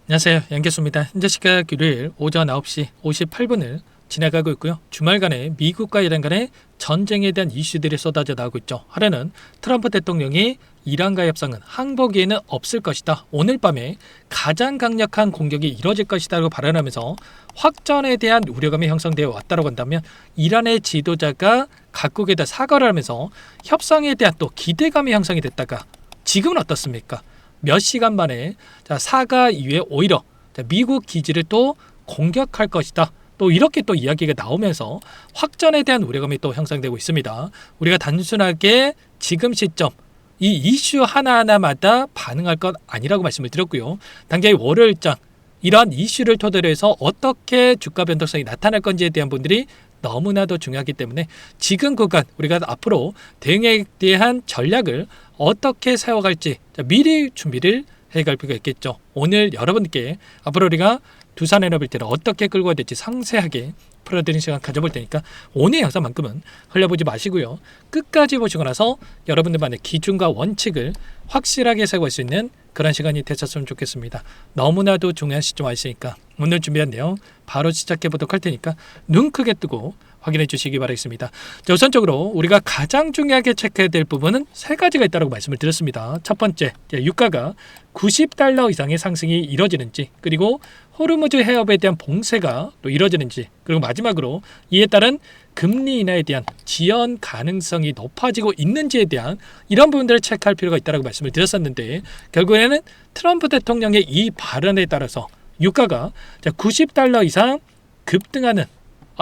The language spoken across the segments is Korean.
안녕하세요. 양계수입니다. 현재 시각 일요일 오전 9시 58분을 지나가고 있고요. 주말간에 미국과 이란 간의 전쟁에 대한 이슈들이 쏟아져 나오고 있죠. 하루는 트럼프 대통령이 이란과 협상은 항복기에는 없을 것이다. 오늘 밤에 가장 강력한 공격이 이뤄질 것이다 라고 발언하면서 확전에 대한 우려감이 형성되어 왔다고 한다면 이란의 지도자가 각국에다 사과를 하면서 협상에 대한 또 기대감이 형성이 됐다가 지금은 어떻습니까? 몇 시간 만에 사과 이후에 오히려 미국 기지를 또 공격할 것이다. 또 이렇게 또 이야기가 나오면서 확전에 대한 우려감이 또 형성되고 있습니다. 우리가 단순하게 지금 시점 이 이슈 하나하나마다 반응할 것 아니라고 말씀을 드렸고요. 당장 월요일장 이러한 이슈를 토대로 해서 어떻게 주가 변동성이 나타날 건지에 대한 분들이 너무나도 중요하기 때문에 지금 구간 우리가 앞으로 대응에 대한 전략을 어떻게 세워갈지 미리 준비를 해갈 필요가 있겠죠. 오늘 여러분께 앞으로 우리가 두산에너빌티를 어떻게 끌고 가야 될지 상세하게 풀어드리는 시간 가져볼 테니까 오늘 영상만큼은 흘려보지 마시고요. 끝까지 보시고 나서 여러분들만의 기준과 원칙을 확실하게 세워갈 수 있는 그런 시간이 되셨으면 좋겠습니다. 너무나도 중요한 시점 와 있으니까 오늘 준비한 내용 바로 시작해 보도록 할 테니까 눈 크게 뜨고 확인해 주시기 바라겠습니다. 자, 우선적으로 우리가 가장 중요하게 체크해야 될 부분은 세 가지가 있다고 말씀을 드렸습니다. 첫 번째, 유가가 90달러 이상의 상승이 이뤄지는지, 그리고 호르무즈 해협에 대한 봉쇄가 또 이뤄지는지, 그리고 마지막으로 이에 따른 금리 인하에 대한 지연 가능성이 높아지고 있는지에 대한 이런 부분들을 체크할 필요가 있다고 말씀을 드렸었는데, 결국에는 트럼프 대통령의 이 발언에 따라서 유가가 90달러 이상 급등하는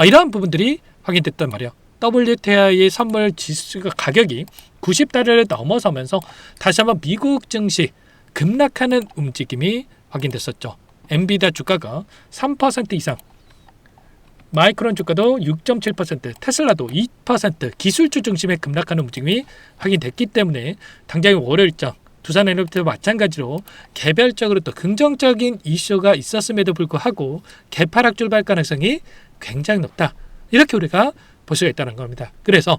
이러한 부분들이 확인됐단 말이에요. WTI의 선물 지수가 가격이 90달러를 넘어서면서 다시 한번 미국 증시 급락하는 움직임이 확인됐었죠. 엔비디아 주가가 3% 이상, 마이크론 주가도 6.7%, 테슬라도 2% 기술주 중심의 급락하는 움직임이 확인됐기 때문에 당장 월요일장 두산에너빌티와 마찬가지로 개별적으로 또 긍정적인 이슈가 있었음에도 불구하고 개파락 출발 가능성이 굉장히 높다. 이렇게 우리가 볼 수가 있다는 겁니다. 그래서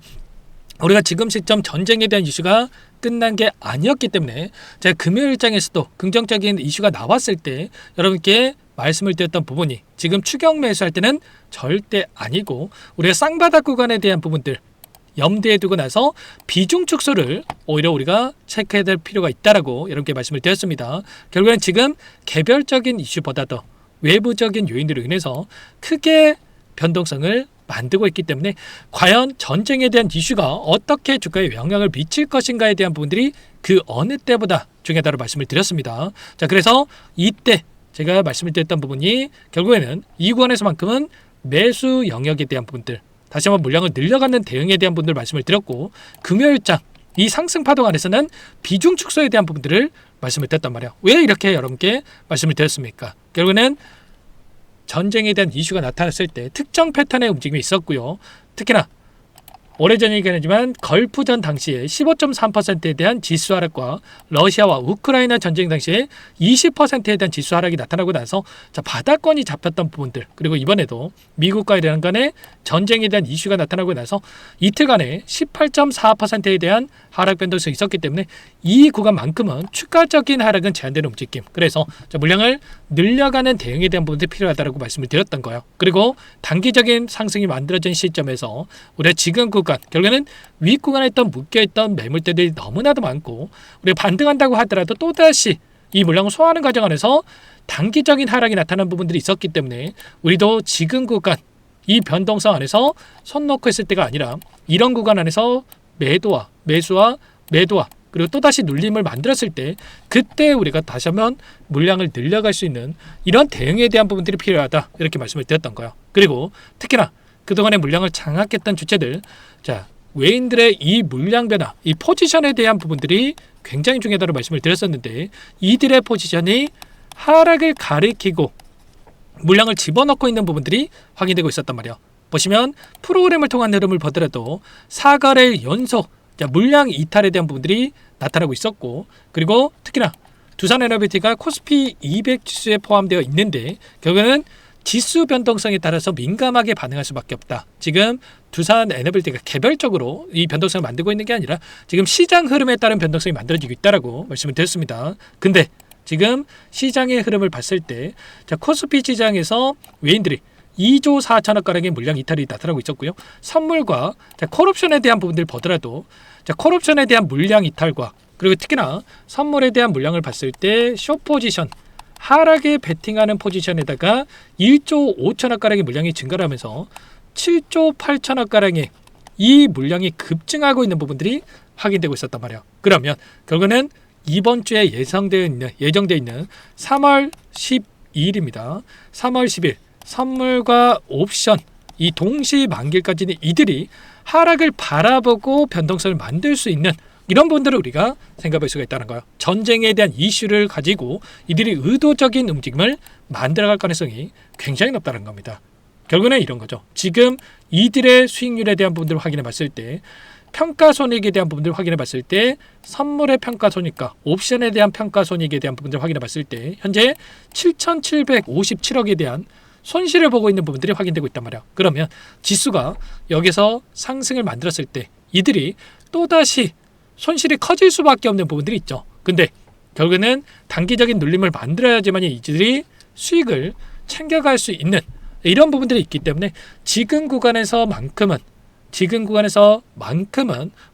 우리가 지금 시점 전쟁에 대한 이슈가 끝난 게 아니었기 때문에 제가 금요일장에서도 긍정적인 이슈가 나왔을 때 여러분께 말씀을 드렸던 부분이 지금 추격 매수할 때는 절대 아니고 우리가 쌍바닥 구간에 대한 부분들 염두에 두고 나서 비중 축소를 오히려 우리가 체크해야 될 필요가 있다라고 여러분께 말씀을 드렸습니다. 결국엔 지금 개별적인 이슈보다 더 외부적인 요인으로 인해서 크게 변동성을 만들고 있기 때문에 과연 전쟁에 대한 이슈가 어떻게 주가에 영향을 미칠 것인가에 대한 부분들이 그 어느 때보다 중요하다고 말씀을 드렸습니다. 자, 그래서 이때 제가 말씀을 드렸던 부분이 결국에는 이 구간에서만큼은 매수 영역에 대한 부분들 다시 한번 물량을 늘려가는 대응에 대한 부분들 말씀을 드렸고 금요일장 이 상승 파동 안에서는 비중 축소에 대한 부분들을 말씀을 드렸단 말이에요. 왜 이렇게 여러분께 말씀을 드렸습니까? 결국에는 전쟁에 대한 이슈가 나타났을 때 특정 패턴의 움직임이 있었고요. 특히나 오래전이긴 하지만 걸프전 당시에 15.3%에 대한 지수 하락과 러시아와 우크라이나 전쟁 당시에 20%에 대한 지수 하락이 나타나고 나서 바닥권이 잡혔던 부분들, 그리고 이번에도 미국과 이란 간의 전쟁에 대한 이슈가 나타나고 나서 이틀간에 18.4%에 대한 하락 변동성이 있었기 때문에 이 구간만큼은 추가적인 하락은 제한되는 움직임, 그래서 물량을 늘려가는 대응에 대한 부분들이 필요하다고 말씀을 드렸던 거예요. 그리고 단기적인 상승이 만들어진 시점에서 우리가 지금 구간, 결국에는 윗 구간에 있던 묶여있던 매물대들이 너무나도 많고 우리가 반등한다고 하더라도 또다시 이 물량을 소화하는 과정 안에서 단기적인 하락이 나타나는 부분들이 있었기 때문에 우리도 지금 구간 이 변동성 안에서 손 놓고 있을 때가 아니라 이런 구간 안에서 매도와 매수와 매도와 그리고 또다시 눌림을 만들었을 때 그때 우리가 다시 한번 물량을 늘려갈 수 있는 이런 대응에 대한 부분들이 필요하다 이렇게 말씀을 드렸던 거예요. 그리고 특히나 그동안의 물량을 장악했던 주체들, 외인들의 이 물량 변화, 이 포지션에 대한 부분들이 굉장히 중요하다고 말씀을 드렸었는데 이들의 포지션이 하락을 가리키고 물량을 집어넣고 있는 부분들이 확인되고 있었단 말이에요. 보시면 프로그램을 통한 흐름을 보더라도 4거래일 연속 물량 이탈에 대한 부분들이 나타나고 있었고, 그리고 특히나 두산에너빌티가 코스피 200 지수에 포함되어 있는데 결국에는 지수 변동성에 따라서 민감하게 반응할 수밖에 없다. 지금 두산에너빌티가 개별적으로 이 변동성을 만들고 있는 게 아니라 지금 시장 흐름에 따른 변동성이 만들어지고 있다라고 말씀을 드렸습니다. 근데 지금 시장의 흐름을 봤을 때 자, 코스피 시장에서 외인들이 2조 4천억 가량의 물량 이탈이 나타나고 있었고요. 선물과 자, 콜옵션에 대한 부분들 보더라도 자, 콜옵션에 대한 물량 이탈과 그리고 특히나 선물에 대한 물량을 봤을 때 숏포지션 하락에 베팅하는 포지션에다가 1조 5천억 가량의 물량이 증가를 하면서 7조 8천억 가량의 이 물량이 급증하고 있는 부분들이 확인되고 있었단 말이에요. 그러면 결국은 이번 주에 예정되어 있는 3월 12일입니다. 3월 10일 선물과 옵션 이 동시 만기까지는 이들이 하락을 바라보고 변동성을 만들 수 있는 이런 부분들을 우리가 생각할 수가 있다는 거예요. 전쟁에 대한 이슈를 가지고 이들이 의도적인 움직임을 만들어갈 가능성이 굉장히 높다는 겁니다. 결국은 이런 거죠. 지금 이들의 수익률에 대한 부분들을 확인해 봤을 때 평가손익에 대한 부분들을 확인해 봤을 때 선물의 평가손익과 옵션에 대한 평가손익에 대한 부분들을 확인해 봤을 때 현재 7,757억에 대한 손실을 보고 있는 부분들이 확인되고 있단 말이야. 그러면 지수가 여기서 상승을 만들었을 때 이들이 또다시 손실이 커질 수밖에 없는 부분들이 있죠. 근데 결국에는 단기적인 눌림을 만들어야지만 이들이 수익을 챙겨갈 수 있는 이런 부분들이 있기 때문에 지금 구간에서만큼은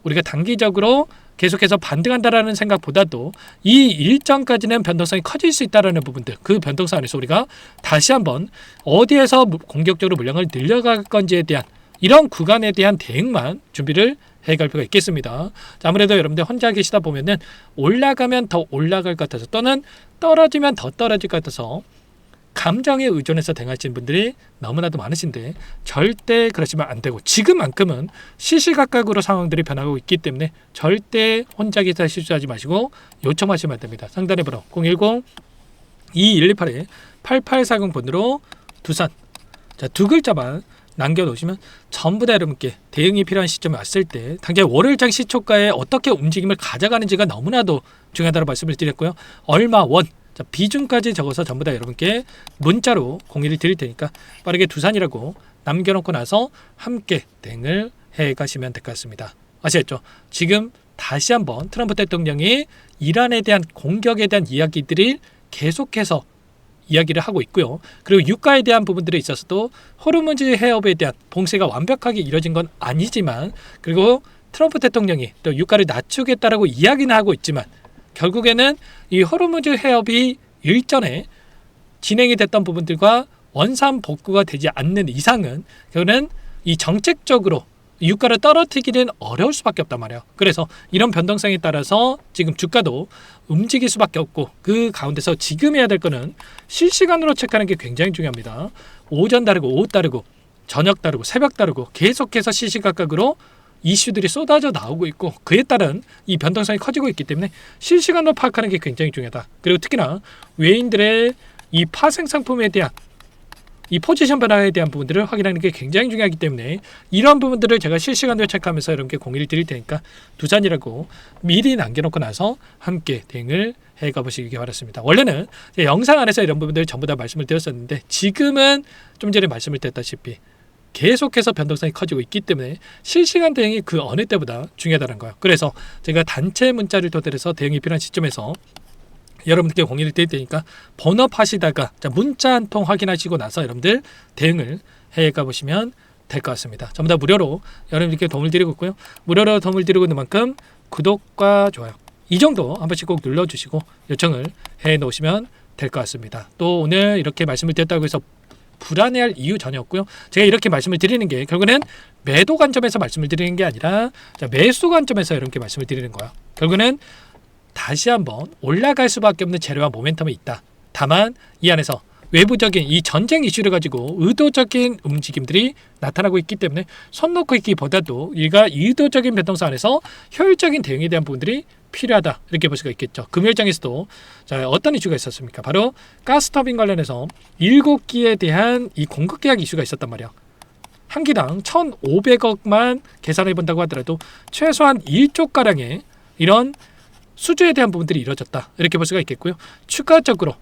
우리가 단기적으로 계속해서 반등한다라는 생각보다도 이 일정까지는 변동성이 커질 수 있다라는 부분들, 그 변동성 안에서 우리가 다시 한번 어디에서 공격적으로 물량을 늘려갈 건지에 대한 이런 구간에 대한 대응만 준비를 해갈 필요가 있겠습니다. 아무래도 여러분들 혼자 계시다 보면은 올라가면 더 올라갈 것 같아서 또는 떨어지면 더 떨어질 것 같아서 감정에 의존해서 대응하시는 분들이 너무나도 많으신데 절대 그러시면 안 되고 지금만큼은 시시각각으로 상황들이 변하고 있기 때문에 절대 혼자 계시다 실수하지 마시고 요청하시면 됩니다. 상단의 번호 010-2128-8840번으로 두산 자, 두 글자만 남겨놓으시면 전부 다 여러분께 대응이 필요한 시점에 왔을 때 당장 월요일장 시초가에 어떻게 움직임을 가져가는지가 너무나도 중요하다고 말씀을 드렸고요. 얼마 원 자, 비중까지 적어서 전부 다 여러분께 문자로 공유를 드릴 테니까 빠르게 두산이라고 남겨놓고 나서 함께 대응을 해가시면 될 것 같습니다. 아시겠죠? 지금 다시 한번 트럼프 대통령이 이란에 대한 공격에 대한 이야기들이 계속해서 이야기를 하고 있고요. 그리고 유가에 대한 부분들에 있어서도 호르무즈 해협에 대한 봉쇄가 완벽하게 이뤄진 건 아니지만 그리고 트럼프 대통령이 또 유가를 낮추겠다라고 이야기는 하고 있지만 결국에는 이 호르무즈 해협이 일전에 진행이 됐던 부분들과 원산 복구가 되지 않는 이상은 결국은 이 정책적으로 유가를 떨어뜨리기는 어려울 수밖에 없단 말이에요. 그래서 이런 변동성에 따라서 지금 주가도 움직일 수밖에 없고 그 가운데서 지금 해야 될 거는 실시간으로 체크하는 게 굉장히 중요합니다. 오전 다르고 오후 다르고 저녁 다르고 새벽 다르고 계속해서 시시각각으로 이슈들이 쏟아져 나오고 있고 그에 따른 이 변동성이 커지고 있기 때문에 실시간으로 파악하는 게 굉장히 중요하다. 그리고 특히나 외인들의 이 파생 상품에 대한 이 포지션 변화에 대한 부분들을 확인하는 게 굉장히 중요하기 때문에 이런 부분들을 제가 실시간으로 체크하면서 여러분께 공유를 드릴 테니까 두산이라고 미리 남겨놓고 나서 함께 대응을 해가 보시기 바랍니다. 원래는 영상 안에서 이런 부분들을 전부 다 말씀을 드렸었는데 지금은 좀 전에 말씀을 드렸다시피 계속해서 변동성이 커지고 있기 때문에 실시간 대응이 그 어느 때보다 중요하다는 거예요. 그래서 제가 단체 문자를 토대로 해서 대응이 필요한 시점에서 여러분들께 공유를 드릴 테니까 번업하시다가 문자 한 통 확인하시고 나서 여러분들 대응을 해가 보시면 될 것 같습니다. 전부 다 무료로 여러분들께 도움을 드리고 있고요. 무료로 도움을 드리고 있는 만큼 구독과 좋아요 이 정도 한 번씩 꼭 눌러주시고 요청을 해 놓으시면 될 것 같습니다. 또 오늘 이렇게 말씀을 드렸다고 해서 불안해할 이유 전혀 없고요. 제가 이렇게 말씀을 드리는 게 결국에는 매도 관점에서 말씀을 드리는 게 아니라 매수 관점에서 이렇게 말씀을 드리는 거예요. 결국에는 다시 한번 올라갈 수밖에 없는 재료와 모멘텀이 있다. 다만 이 안에서 외부적인 이 전쟁 이슈를 가지고 의도적인 움직임들이 나타나고 있기 때문에 손 놓고 있기보다도 이가 의도적인 변동성 안에서 효율적인 대응에 대한 부분들이 필요하다 이렇게 볼 수가 있겠죠. 금요일장에서도 자, 어떤 이슈가 있었습니까? 바로 가스터빈 관련해서 7기에 대한 이 공급 계약 이슈가 있었단 말이야. 한 기당 1,500억만 계산해 본다고 하더라도 최소한 1조가량의 이런 수주에 대한 부분들이 이루어졌다 이렇게 볼 수가 있겠고요. 추가적으로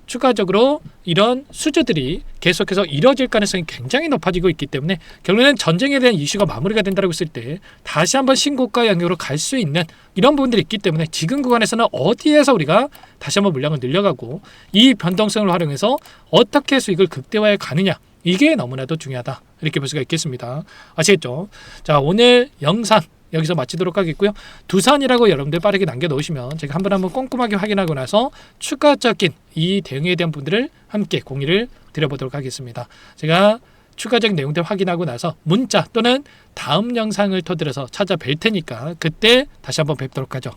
추가적으로 이런 수주들이 계속해서 이뤄질 가능성이 굉장히 높아지고 있기 때문에 결국에는 전쟁에 대한 이슈가 마무리가 된다고 했을 때 다시 한번 신고가 영역으로 갈 수 있는 이런 부분들이 있기 때문에 지금 구간에서는 어디에서 우리가 다시 한번 물량을 늘려가고 이 변동성을 활용해서 어떻게 수익을 극대화해 가느냐, 이게 너무나도 중요하다, 이렇게 볼 수가 있겠습니다. 아시겠죠? 자, 오늘 영상 여기서 마치도록 하겠고요. 두산이라고 여러분들 빠르게 남겨놓으시면 제가 한번 꼼꼼하게 확인하고 나서 추가적인 이 대응에 대한 분들을 함께 공유를 드려보도록 하겠습니다. 제가 추가적인 내용들 확인하고 나서 문자 또는 다음 영상을 터들어서 찾아뵐 테니까 그때 다시 한번 뵙도록 하죠.